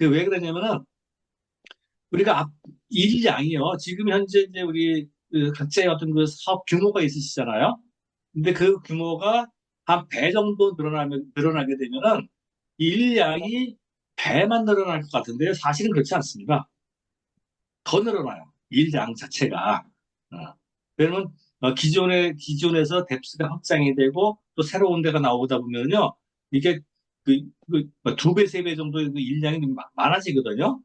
그 왜 그러냐면은 우리가 일량이요. 지금 현재 이제 우리 그 각자의 어떤 그 사업 규모가 있으시잖아요. 근데 그 규모가 한 배 정도 늘어나게 되면은 일량이 배만 늘어날 것 같은데요. 사실은 그렇지 않습니다. 더 늘어나요. 일량 자체가. 어. 왜냐면 기존에서 뎁스가 확장이 되고 또 새로운 데가 나오다 보면요. 이게 두 배, 세 배 정도의 그 일량이 많아지거든요.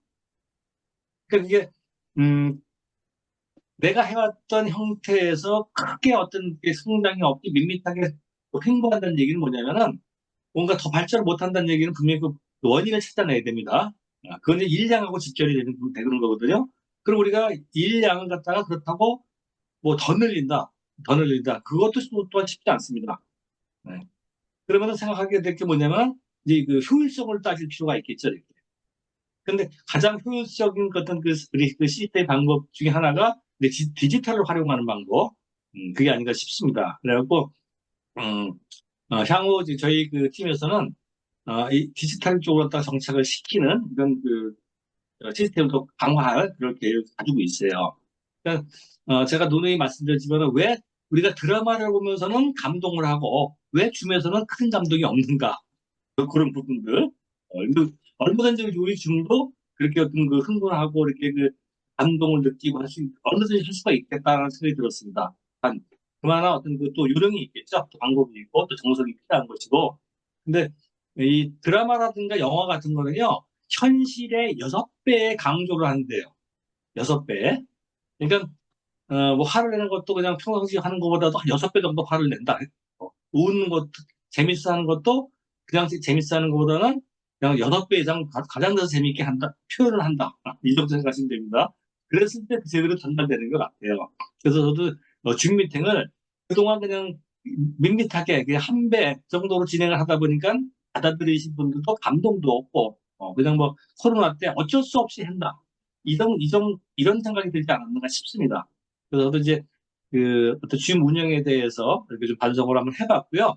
그러니까 이게 음, 내가 해왔던 형태에서 크게 어떤 게 성장이 없이 밋밋하게 횡보한다는 얘기는 뭐냐면은 뭔가 더 발전을 못한다는 얘기는 분명히 그 원인을 찾아내야 됩니다. 그건 이제 일량하고 직결이 되는 거거든요. 그럼 우리가 일량을 갖다가 그렇다고 뭐 더 늘린다. 그것도 또한 쉽지 않습니다. 네. 그러면 생각하게 될 게 뭐냐면 이제 그 효율성을 따질 필요가 있겠죠. 이렇게. 근데 가장 효율적인 어떤 우리 그 시스템 방법 중에 하나가 이제 디지털을 활용하는 방법. 그게 아닌가 싶습니다. 그래갖고, 음, 향후 이제 저희 그 팀에서는 이 디지털 쪽으로 딱 정착을 시키는 이런 그 시스템을 더 강화할 그런 계획을 가지고 있어요. 그러니까 제가 누누이 말씀드렸지만 왜 우리가 드라마를 보면서는 감동을 하고 왜 줌에서는 큰 감동이 없는가 그런 부분들 얼마든지 우리 줌도 그렇게 어떤 그 흥분하고 이렇게 그 감동을 느끼고 얼마든지 할 수가 있겠다는 생각이 들었습니다. 한 그만한 어떤 그 또 요령이 있겠죠. 또 방법이 있고 또 정석이 필요한 것이고. 근데 이 드라마라든가 영화 같은 거는요. 현실의 6배의 강조를 한대요. 6배. 그러니까 뭐 화를 내는 것도 그냥 평상시 하는 것보다도 한 6배 정도 화를 낸다. 웃는 것도 재밌어 하는 것도 그냥 재밌어 하는 것보다는 그냥 6배 이상 가장 더 재밌게 한다. 표현을 한다. 이 정도 생각하시면 됩니다. 그랬을 때 제대로 전달되는 것 같아요. 그래서 저도 줌 미팅을 그동안 그냥 밋밋하게 그냥 한 배 정도로 진행을 하다 보니까 받아들이신 분들도 감동도 없고 그냥 뭐 코로나 때 어쩔 수 없이 한다. 이런 생각이 들지 않았는가 싶습니다. 그래서 저도 이제 그 어떤 줌 운영에 대해서 이렇게 좀 반성을 한번 해봤고요.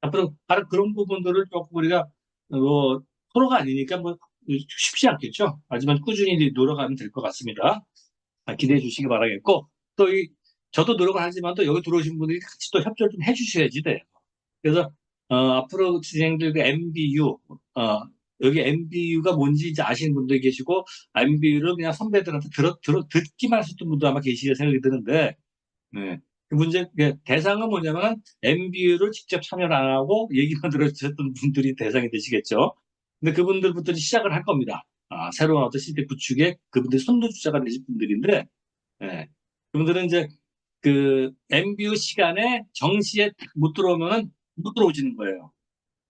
앞으로 바로 그런 부분들을 조금 우리가 뭐 프로가 아니니까 뭐 쉽지 않겠죠. 하지만 꾸준히 노력하면 될 것 같습니다. 기대해 주시기 바라겠고 또 저도 노력을 하지만 또 여기 들어오신 분들이 같이 또 협조를 좀 해주셔야지 돼요. 그래서 앞으로 진행될 그 MBU 여기 MBU가 뭔지 이제 아시는 분도 계시고 MBU를 그냥 선배들한테 듣기만 하셨던 분도 아마 계시리라 생각이 드는데 네. 대상은 뭐냐면, MBU를 직접 참여를 안 하고 얘기만 들어주셨던 분들이 대상이 되시겠죠. 근데 그분들부터 시작을 할 겁니다. 새로운 어떤 시대 구축에 그분들이 선두주자가 되실 분들인데, 예. 그분들은 이제 그 MBU 시간에 정시에 못 들어오면은 못 들어오시는 거예요.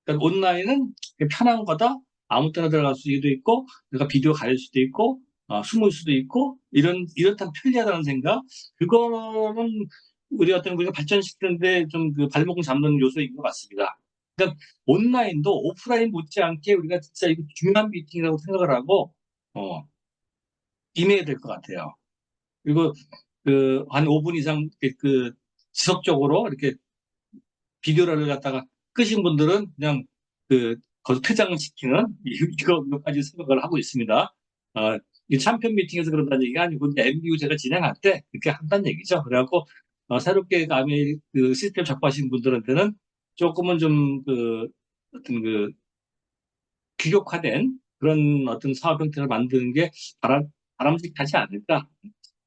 그러니까 온라인은 편한 거다. 아무 때나 들어갈 수도 있고, 내가 비디오 가릴 수도 있고, 숨을 수도 있고, 이렇다면 편리하다는 생각. 그거는 우리가 발전시키는데 좀 그 발목 잡는 요소인 것 같습니다. 그러니까 온라인도 오프라인 못지않게 우리가 진짜 이거 중요한 미팅이라고 생각을 하고, 어, 임해야 될 것 같아요. 그리고 한 5분 이상 지속적으로 이렇게 비디오를 갖다가 끄신 분들은 그냥 거기서 퇴장을 시키는 이거까지 생각을 하고 있습니다. 이 챔피언 미팅에서 그런다는 얘기가 아니고 MBU 제가 진행할 때 그렇게 한다는 얘기죠. 그래갖고 새롭게 감히 그 시스템 작업하신 분들한테는 조금은 좀 어떤 규격화된 그런 어떤 사업 형태를 만드는 게 바람직하지 않을까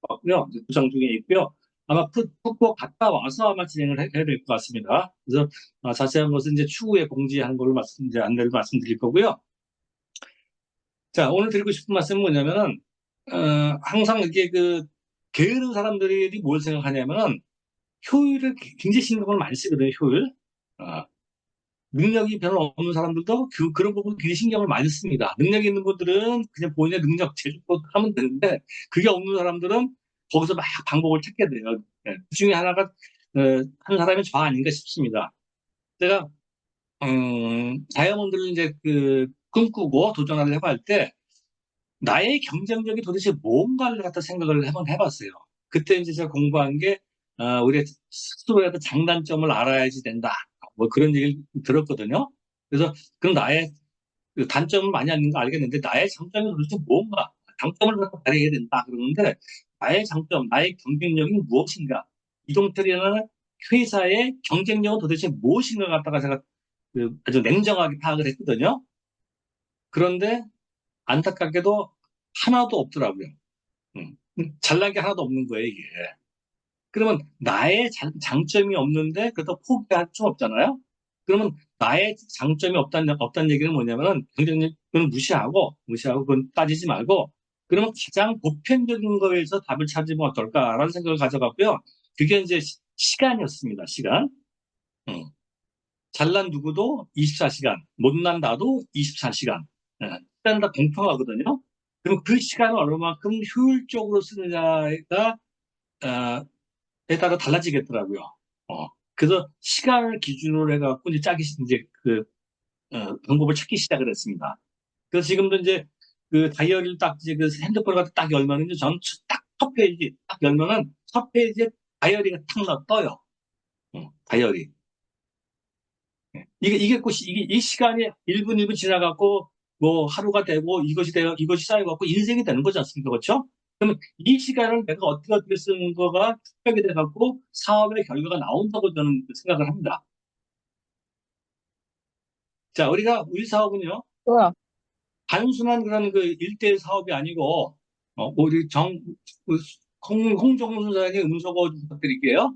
같고요. 구상 중에 있고요. 아마 푹푹 갔다 와서 아마 진행을 해야 될 것 같습니다. 그래서 자세한 것은 이제 추후에 공지한 걸로 이제 안내를 말씀드릴 거고요. 자, 오늘 드리고 싶은 말씀은 뭐냐면은, 항상 이게 게으른 사람들이 뭘 생각하냐면은, 효율을 굉장히 신경을 많이 쓰거든요, 효율. 어, 능력이 별로 없는 사람들도 그런 부분 굉장히 신경을 많이 씁니다. 능력 있는 분들은 그냥 본인의 능력 제주껏 하면 되는데, 그게 없는 사람들은 거기서 막 방법을 찾게 돼요. 네. 그 중에 하나가, 한 사람이 저 아닌가 싶습니다. 제가, 다이아몬드를 이제 꿈꾸고 도전을 해볼 때, 나의 경쟁력이 도대체 뭔가를 갖다 생각을 한번 해봤어요. 그때 이제 제가 공부한 게, 우리가 스스로의 어떤 장단점을 알아야지 된다. 뭐 그런 얘기를 들었거든요. 그래서, 그럼 나의 그 단점을 많이 아는 거 알겠는데 나의 장점이 도대체 뭔가? 장점을 갖고 발휘해야 된다 그러는데 나의 장점, 나의 경쟁력이 무엇인가? 이동철이라는 회사의 경쟁력은 도대체 무엇인가 갖다가 제가 아주 냉정하게 파악을 했거든요. 그런데 안타깝게도 하나도 없더라고요. 잘난 게 하나도 없는 거예요, 이게. 그러면 나의 장점이 없는데 그래도 포기할 수 없잖아요. 그러면 나의 장점이 없다는 얘기는 뭐냐면은 경쟁력을 무시하고 그건 따지지 말고 그러면 가장 보편적인 거에서 답을 찾으면 어떨까라는 생각을 가져갔고요. 그게 이제 시간이었습니다. 시간. 음. 잘난 누구도 24시간, 못난 나도 24시간. 시간은 다 공평하거든요. 그럼 그 시간을 얼마만큼 효율적으로 쓰느냐가 에 따라 달라지겠더라고요. 그래서 시간을 기준으로 해갖고 이제 방법을 찾기 시작을 했습니다. 그래서 지금도 이제 그 다이어리를 딱 이제 그 핸드폰을 갖다 딱 열면은 저는 딱 첫 페이지 딱 열면은 첫 페이지에 다이어리가 떠요. 다이어리. 이게 꼭 이 시간이 1분 1분 지나갖고 뭐 하루가 되고 이것이 쌓여갖고 인생이 되는 거지 않습니까? 그렇죠? 그러면 이 시간을 내가 어떻게 쓰는 거가 축적이 돼갖고 사업의 결과가 나온다고 저는 생각을 합니다. 자, 우리 사업은요, 뭐야? 단순한 그런 그 일대 사업이 아니고, 우리 그 홍정무 소장님 음소거 좀 부탁드릴게요.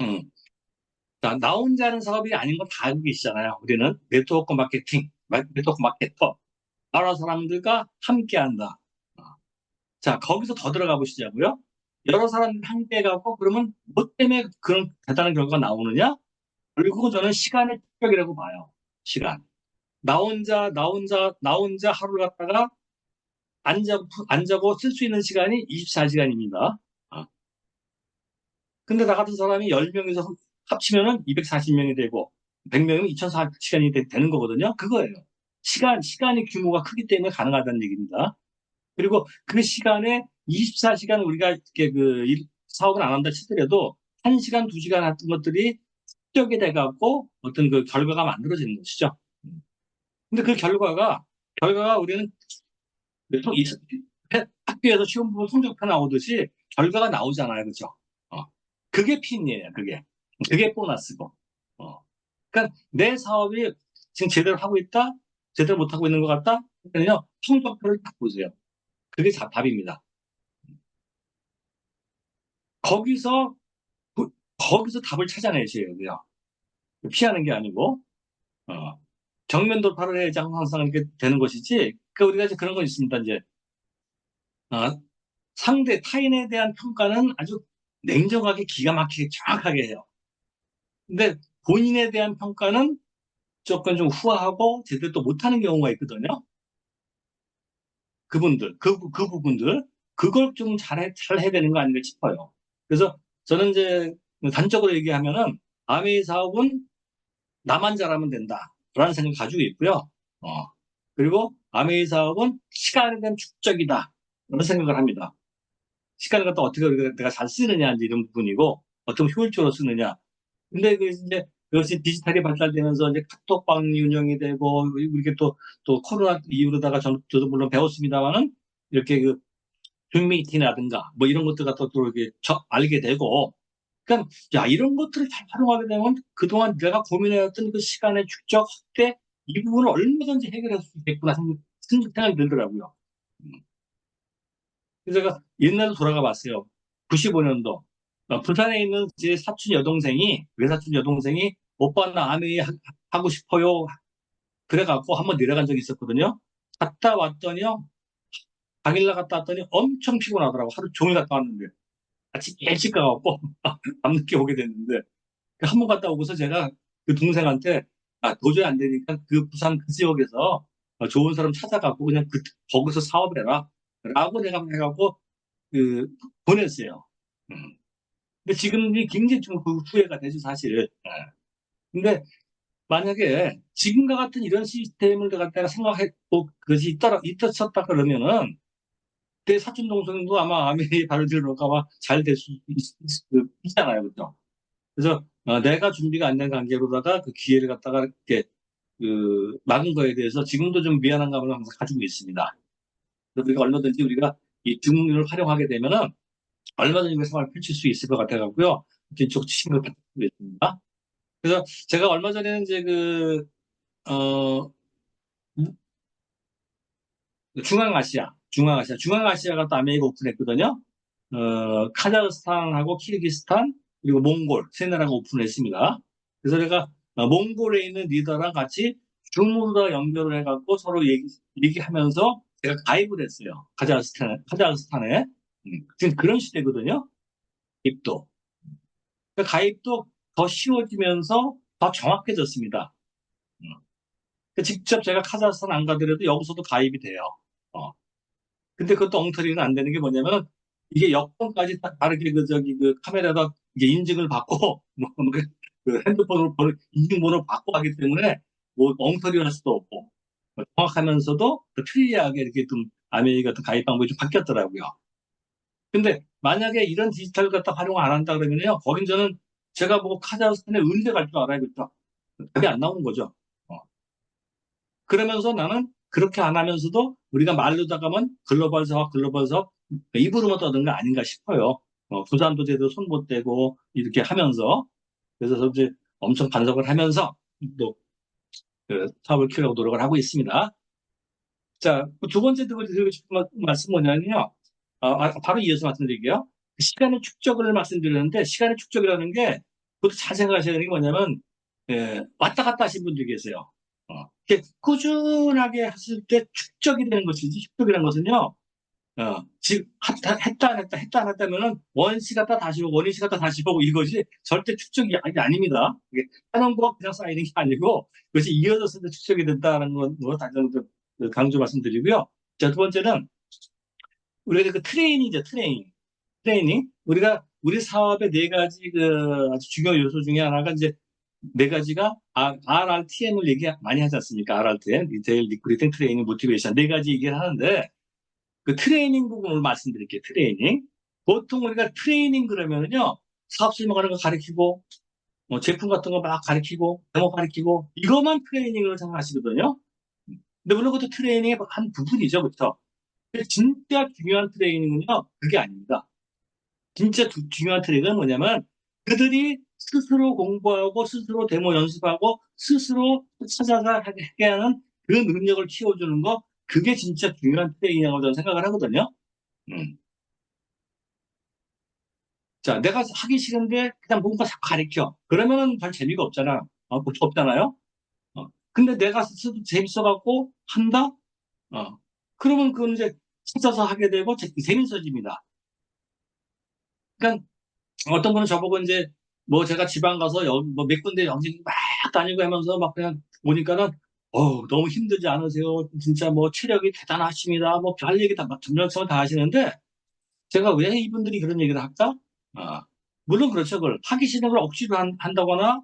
음. 자, 나 혼자 하는 사업이 아닌 건 다 알고 계시잖아요. 우리는 네트워크 마케팅, 네트워크 마케터, 여러 사람들과 함께 한다. 자, 거기서 더 들어가 보시자고요. 여러 사람들 함께 가고, 그러면 뭐 때문에 그런 대단한 결과가 나오느냐? 결국은 저는 시간의 축적이라고 봐요. 시간. 나 혼자 하루를 갖다가 안 자고 쓸 수 있는 시간이 24시간입니다. 근데 나 같은 사람이 10명에서 합치면은 240명이 되고, 100명이면 2400시간이 되는 거거든요. 그거예요. 시간의 규모가 크기 때문에 가능하다는 얘기입니다. 그리고 그 시간에 24시간 우리가 이렇게 사업을 안 한다 치더라도 1시간, 2시간 했던 것들이 축적이 돼갖고 어떤 그 결과가 만들어지는 것이죠. 근데 그 결과가 우리는 학교에서 시험 보면 성적표 나오듯이 결과가 나오잖아요. 그죠? 그게 핀이에요. 그게 보너스고. 어. 그러니까 내 사업이 지금 제대로 하고 있다? 제대로 못하고 있는 것 같다? 그러면요. 성적표를 딱 보세요. 그게 답입니다. 거기서 거기서 답을 찾아내셔야 돼요. 피하는 게 아니고, 어, 정면 돌파를 해야지 항상 이렇게 되는 것이지. 그 우리가 이제 그런 거 있습니다. 이제, 어, 타인에 대한 평가는 아주 냉정하게 기가 막히게 정확하게 해요. 근데 본인에 대한 평가는 조금 좀 후하고 제대로 또 못하는 경우가 있거든요. 그 부분들, 그걸 좀 잘 해야 되는 거 아닌가 싶어요. 그래서 저는 이제 단적으로 얘기하면은 아메이 사업은 나만 잘하면 된다라는 생각을 가지고 있고요. 어, 그리고 아메이 사업은 시간에 대한 축적이다. 그런 생각을 합니다. 시간을 갖다 어떻게 내가 잘 쓰느냐, 이제 이런 부분이고, 어떻게 효율적으로 쓰느냐. 근데 그 이제 그것이 디지털이 발달되면서 이제 카톡방이 운영이 되고, 이렇게 또 코로나 이후로다가 저도 물론 배웠습니다만은, 이렇게 줌 미팅이라든가, 뭐 이런 것들 갖다 또 이렇게 알게 되고, 그러니까 야 이런 것들을 잘 활용하게 되면 그동안 내가 고민해왔던 그 시간의 축적 확대 이 부분을 얼마든지 해결할 수 있겠구나 생각이 들더라고요. 음. 그래서 제가 옛날로 돌아가 봤어요. 95년도 부산에 있는 제 사촌 여동생이 외사촌 여동생이 오빠 나 아메이 하고 싶어요. 그래갖고 한번 내려간 적이 있었거든요. 갔다 왔더니요. 당일날 갔다 왔더니 엄청 피곤하더라고. 하루 종일 갔다 왔는데 아침 일찍 가갖고 밤늦게 오게 됐는데 한 번 갔다 오고서 제가 그 동생한테 도저히 안 되니까 그 부산 그 지역에서 좋은 사람 찾아가고 그냥 거기서 사업해라 라고 내가 해갖고 그 보냈어요. 음. 근데 지금이 굉장히 좀 그 후회가 되죠 사실. 예. 근데 만약에 지금과 같은 이런 시스템을 갖다가 생각했고 그것이 있었다 그러면은 내 사촌 동생도 아마 아메리 바로 들어올까 봐 잘 될 수 있잖아요, 그죠? 그래서 내가 준비가 안 된 관계로다가 그 기회를 갖다가 이렇게 막은 거에 대해서 지금도 좀 미안한 감을 항상 가지고 있습니다. 그래서 우리가 얼마든지 우리가 이 등을 활용하게 되면은 얼마든지 그 생활을 펼칠 수 있을 것 같아가고요. 이쪽 친구를 받겠습니다. 그래서 제가 얼마 전에는 이제 어, 중앙아시아가 또 아메리카 오픈했거든요. 카자흐스탄하고 키르기스탄, 그리고 몽골, 세 나라가 오픈했습니다. 그래서 제가 몽골에 있는 리더랑 같이 줌으로 연결을 해갖고 서로 얘기하면서 제가 가입을 했어요. 카자흐스탄에. 지금 그런 시대거든요. 가입도. 그 가입도 더 쉬워지면서 더 정확해졌습니다. 음. 직접 제가 카자흐스탄 안 가더라도 여기서도 가입이 돼요. 어. 근데 그것도 엉터리는 안 되는 게 뭐냐면 이게 여권까지 딱 다르게 그 카메라다 이게 인증을 받고 그 핸드폰으로 인증번호를 받고 하기 때문에 뭐 엉터리 할 수도 없고 정확하면서도 또 편리하게 이렇게 좀 아메리카 같은 가입 방법이 좀 바뀌었더라고요. 근데 만약에 이런 디지털 갖다 활용 안 한다 그러면요, 거긴 저는 제가 뭐 카자흐스탄에 언제 갈 줄 알아요, 그죠? 답이 안 나오는 거죠. 어. 그러면서 나는 그렇게 안 하면서도 우리가 말로다가면 글로벌 사업, 글로벌 사업 입으로만 떠드는 거 아닌가 싶어요. 부산도 제대로 손 못 대고 이렇게 하면서 그래서 이제 엄청 반성을 하면서 또 사업을 키우려고 노력을 하고 있습니다. 자, 두 번째 드리고 싶은 말씀 뭐냐면요. 바로 이어서 말씀드릴게요. 시간의 축적을 말씀드렸는데 시간의 축적이라는 게 그것도 잘 생각하셔야 되는 게 뭐냐면 왔다 갔다 하신 분들이 계세요. 이렇게 꾸준하게 했을 때 축적이 되는 것이지 축적이라는 것은요. 지금 했다 안 했다면은 원시 갔다 다시 오고 원시 갔다 다시 오고 이것이 절대 축적이 아닙니다. 이게 하는 거 그냥 쌓이는 게 아니고 그것이 이어졌을 때 축적이 된다는 거 다시 한번 강조 말씀드리고요. 자, 두 번째는 우리가 그 트레이닝이죠, 트레이닝. 우리 사업의 네 가지 아주 중요한 요소 중에 하나가 이제 네 가지가 RRTM을 얘기 많이 하지 않습니까? RRTM, 리테일, 리크루팅, 트레이닝, 모티베이션 네 가지 얘기를 하는데 그 트레이닝 부분을 말씀드릴게요. 트레이닝. 보통 우리가 트레이닝 그러면은요, 사업 설명하는 거 가르치고, 뭐 제품 같은 거 막 가르치고, 데모 가르치고, 이것만 트레이닝으로 생각하시거든요. 근데 물론 그것도 트레이닝의 한 부분이죠. 그렇죠? 근데 진짜 중요한 트레이닝은요, 그게 아닙니다. 진짜 중요한 트레이닝은 뭐냐면, 그들이 스스로 공부하고, 스스로 데모 연습하고, 스스로 찾아서 하게 하는 그 능력을 키워주는 거, 그게 진짜 중요한 트레이닝이라고 저는 생각을 하거든요. 음. 자, 내가 하기 싫은데 그냥 뭔가 자꾸 가르쳐. 그러면은 별 재미가 없잖아. 뭐 없잖아요. 근데 내가 스스로 재밌어갖고 한다? 그러면 그건 이제 찾아서 하게 되고 재밌어집니다. 그러니까 어떤 분은 저보고 이제 뭐 제가 지방 가서 여기 뭐 몇 군데 여기 막 다니고 하면서 막 그냥 보니까는 너무 힘들지 않으세요? 진짜 뭐 체력이 대단하십니다. 뭐 별 얘기 다 전문성을 다 하시는데 제가 왜 이분들이 그런 얘기를 할까? 아, 물론 그렇죠. 그걸 하기 싫은 걸 억지로 한다거나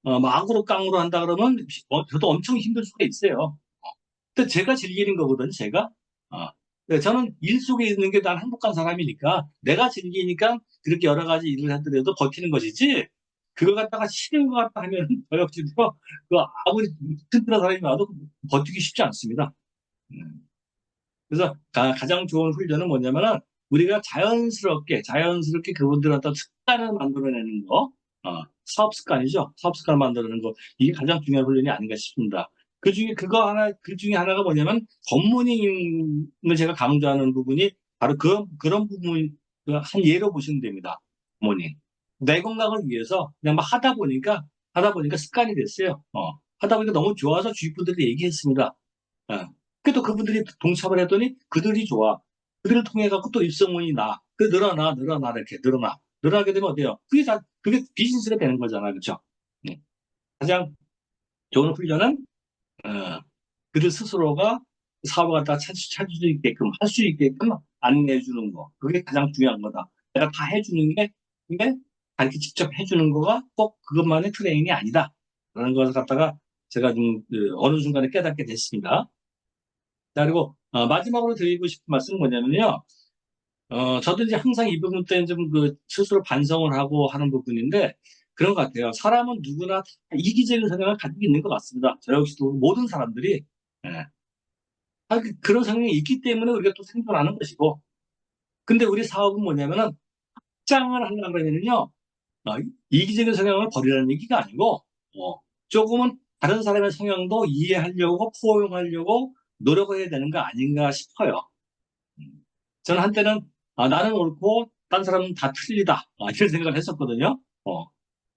막으로 깡으로 한다 그러면 저도 엄청 힘들 수가 있어요. 근데 제가 즐기는 거거든요. 제가. 어. 네, 저는 일 속에 있는 게 난 행복한 사람이니까 내가 즐기니까 그렇게 여러 가지 일을 하더라도 버티는 것이지 그걸 갖다가 싫은 것 같다 하면 저 역시도 그 아무리 튼튼한 사람이 와도 버티기 쉽지 않습니다. 음. 그래서 가장 좋은 훈련은 뭐냐면은 우리가 자연스럽게 그분들한테 습관을 만들어내는 거, 사업 습관이죠. 사업 습관을 만들어내는 거, 이게 가장 중요한 훈련이 아닌가 싶습니다. 그 중에 하나가 뭐냐면 굿모닝을 제가 강조하는 부분이 바로 그런 부분, 한 예로 보시면 됩니다. 굿모닝. 내 건강을 위해서 그냥 막 하다 보니까 습관이 됐어요. 하다 보니까 너무 좋아서 주위 분들이 얘기했습니다. 예. 그래도 그분들이 동참을 했더니 그들이 좋아. 그들을 통해 갖고 또 입소문이 나. 늘어나, 이렇게 늘어나. 늘어나게 되면 어때요? 그게 비즈니스가 되는 거잖아. 그렇죠? 네. 가장 좋은 훈련은, 어, 그들 스스로가 사업을 갖다가 찾을 수 있게끔, 할 수 있게끔 안내해 주는 거. 그게 가장 중요한 거다. 내가 다 해주는 게, 근데 이렇게 직접 해주는 거가 꼭 그것만의 트레이닝이 아니다. 라는 것을 갖다가 제가 좀, 어느 순간에 깨닫게 됐습니다. 자, 그리고 마지막으로 드리고 싶은 말씀은 뭐냐면요. 저도 이제 항상 이 부분 때는 좀 스스로 반성을 하고 하는 부분인데, 그런 것 같아요. 사람은 누구나 다 이기적인 성향을 가지고 있는 것 같습니다. 저 역시도 모든 사람들이. 예. 그런 성향이 있기 때문에 우리가 또 생존하는 것이고. 근데 우리 사업은 뭐냐면은 확장을 하려고 그러면요. 어, 이기적인 성향을 버리라는 얘기가 아니고, 조금은 다른 사람의 성향도 이해하려고 포용하려고 노력을 해야 되는 거 아닌가 싶어요. 음. 저는 한때는 나는 옳고 딴 사람은 다 틀리다 이런 생각을 했었거든요.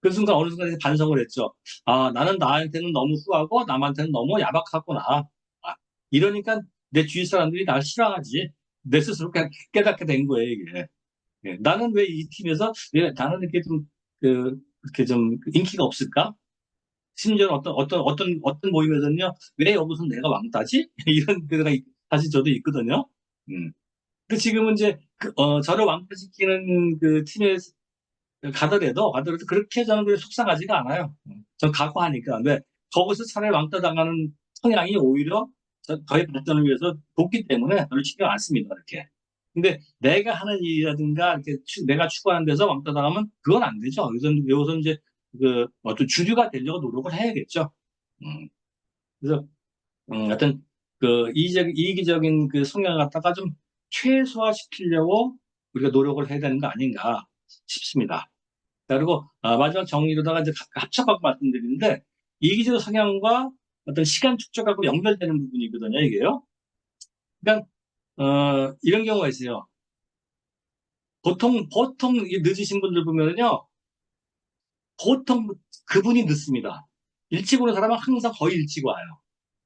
그 순간 어느 순간에 반성을 했죠. 나는 나한테는 너무 후하고 남한테는 너무 야박하구나. 이러니까 내 주위 사람들이 날 싫어하지. 내 스스로 깨닫게 된 거예요, 이게. 예, 나는 왜 이 팀에서 왜 나는 이렇게 좀 이렇게 좀 인기가 없을까? 심지어 어떤 모임에서는요, 왜 여기서 내가 왕따지? 이런 데가 사실 저도 있거든요. 음. 근데 지금은 이제 저를 왕따시키는 그 팀에 가더라도 그렇게 저는 그렇게 속상하지가 않아요. 전 각오하니까. 근데 거기서 차라리 왕따 당하는 성향이 오히려 저의 발전을 위해서 돕기 때문에 별로 신경 안 씁니다. 이렇게. 근데 내가 하는 일이라든가 이렇게 내가 추구하는 데서 왕따 당하면 그건 안 되죠. 여기서 이제 어떤 주류가 되려고 노력을 해야겠죠. 음, 그래서 하여튼 이기적인 그 성향을 갖다가 좀 최소화시키려고 우리가 노력을 해야 되는 거 아닌가 싶습니다. 자, 그리고 마지막 정리로다가 이제 합쳐갖고 말씀드리는데 이기적 성향과 어떤 시간 축적하고 연결되는 부분이거든요, 이게요. 그러니까 이런 경우가 있어요. 보통 이 늦으신 분들 보면요, 보통 그분이 늦습니다. 일찍 오는 사람은 항상 거의 일찍 와요.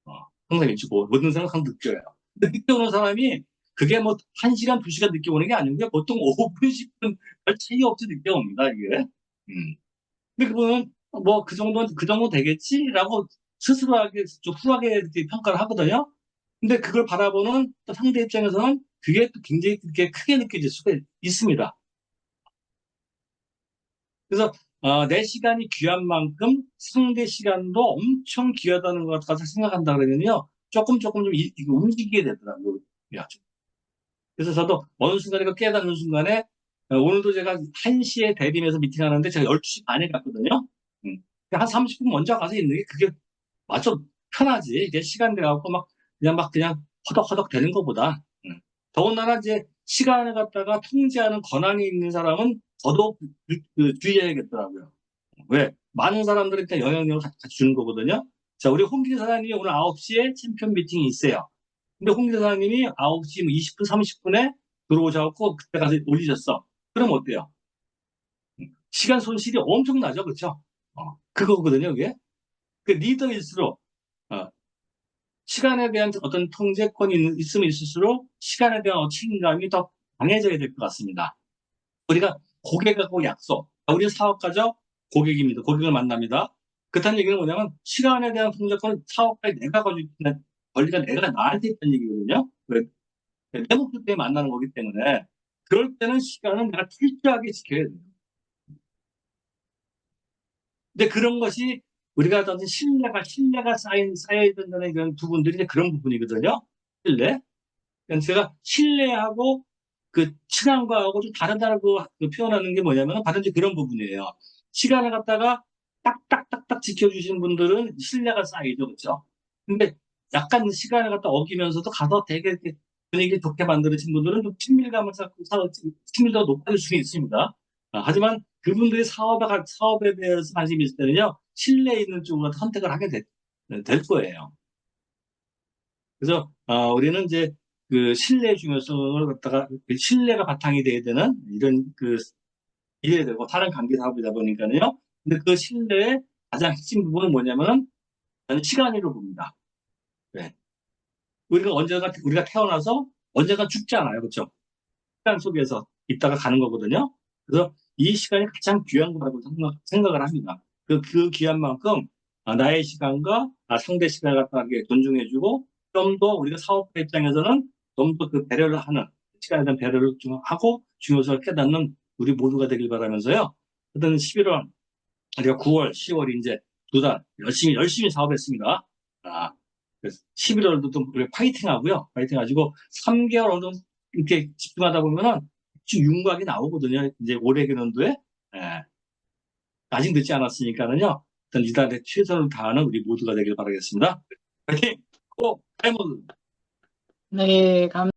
어, 항상 일찍 오고 모든 사람은 항상 늦게 와요. 근데 늦게 오는 사람이 그게 뭐 1시간, 2시간 늦게 오는 게 아니고요. 보통 5분, 10분 별 차이 없이 늦게 옵니다, 이게. 음. 근데 그분은 뭐 그 정도 되겠지라고 스스로에게 좀 쿨하게 이렇게 평가를 하거든요. 근데 그걸 바라보는 또 상대 입장에서는 그게 또 굉장히 그렇게 크게 느껴질 수가 있습니다. 그래서 내 시간이 귀한 만큼 상대 시간도 엄청 귀하다는 것 같아서 생각한다 그러면요. 조금 좀 이거 움직이게 되더라고요. 야, 그래서 저도 어느 순간에 그 깨닫는 순간에 오늘도 제가 1시에 대림에서 미팅하는데 제가 12시 반에 갔거든요. 음. 한 30분 먼저 가서 있는 게 그게 맞죠? 편하지. 이게 시간 돼갖고 그냥 허덕허덕 되는 것보다. 더군다나 이제 시간을 갖다가 통제하는 권한이 있는 사람은 더더욱 주의해야겠더라고요. 왜? 많은 사람들한테 영향력을 같이 주는 거거든요. 자, 우리 홍기 사장님이 오늘 9시에 챔피언 미팅이 있어요. 근데 홍기 사장님이 9시 20분, 30분에 들어오셔갖고 그때 가서 올리셨어. 그럼 어때요? 시간 손실이 엄청나죠, 그렇죠? 그거거든요, 그게. 그 리더일수록 어, 시간에 대한 어떤 통제권이 있으면 있을수록 시간에 대한 책임감이 더 강해져야 될 것 같습니다. 우리가 고객하고 약속, 우리 사업가죠? 고객입니다. 고객을 만납니다. 그렇다는 얘기는 뭐냐면 시간에 대한 통제권은 사업가에 내가 가지고 있는 권리가 내가 나한테 있다는 얘기거든요. 내 목표 때문에 만나는 거기 때문에 그럴 때는 시간은 내가 철저하게 지켜야 돼요. 근데 그런 것이 우리가 어떤 신뢰가 쌓여야 된다는 이런 부분들이 이제 그런 부분이거든요. 신뢰. 그러니까 제가 신뢰하고 그 친한 거하고 좀 다르다고 표현하는 게 뭐냐면 바로 이제 그런 부분이에요. 시간을 갖다가 딱딱딱딱 지켜주시는 분들은 신뢰가 쌓이죠, 그렇죠? 근데 약간 시간을 갖다 어기면서도 가서 되게 이렇게 분위기 좋게 만드신 분들은 좀 친밀감을 쌓고 친밀도가 높아질 수 있습니다. 하지만 그분들이 사업에 대해서 관심이 있을 때는요, 신뢰 있는 쪽으로 선택을 하게 될 거예요. 그래서 우리는 이제 그 신뢰 중요성을 갖다가 그 신뢰가 바탕이 돼야 되는 이런 이래야 되고 사람 관계 사업이다 보니까요. 근데 그 신뢰의 가장 핵심 부분은 뭐냐면은 저는 시간이라고 봅니다. 네. 우리가 태어나서 언젠가 죽잖아요, 그렇죠? 시간 속에서 있다가 가는 거거든요. 그래서 이 시간이 가장 귀한 거라고 생각을 합니다. 그 귀한 만큼 나의 시간과 상대 시간을 갖다가 존중해주고 좀 더 우리가 사업자 입장에서는 좀 더 그 배려를 하는 시간에 대한 배려를 좀 하고 중요성을 깨닫는 우리 모두가 되길 바라면서요. 하여튼 11월, 우리가 9월, 10월이 이제 2달 열심히 사업했습니다. 아, 11월도 좀 우리 파이팅 하고요. 파이팅 하시고 3개월 어느 정도 이렇게 집중하다 보면은 지금 윤곽이 나오거든요. 이제 올해 개년도에. 예. 아직 늦지 않았으니까는요. 일단 이달에 최선을 다하는 우리 모두가 되길 바라겠습니다. 파이팅! 고! 다이몬드! 네,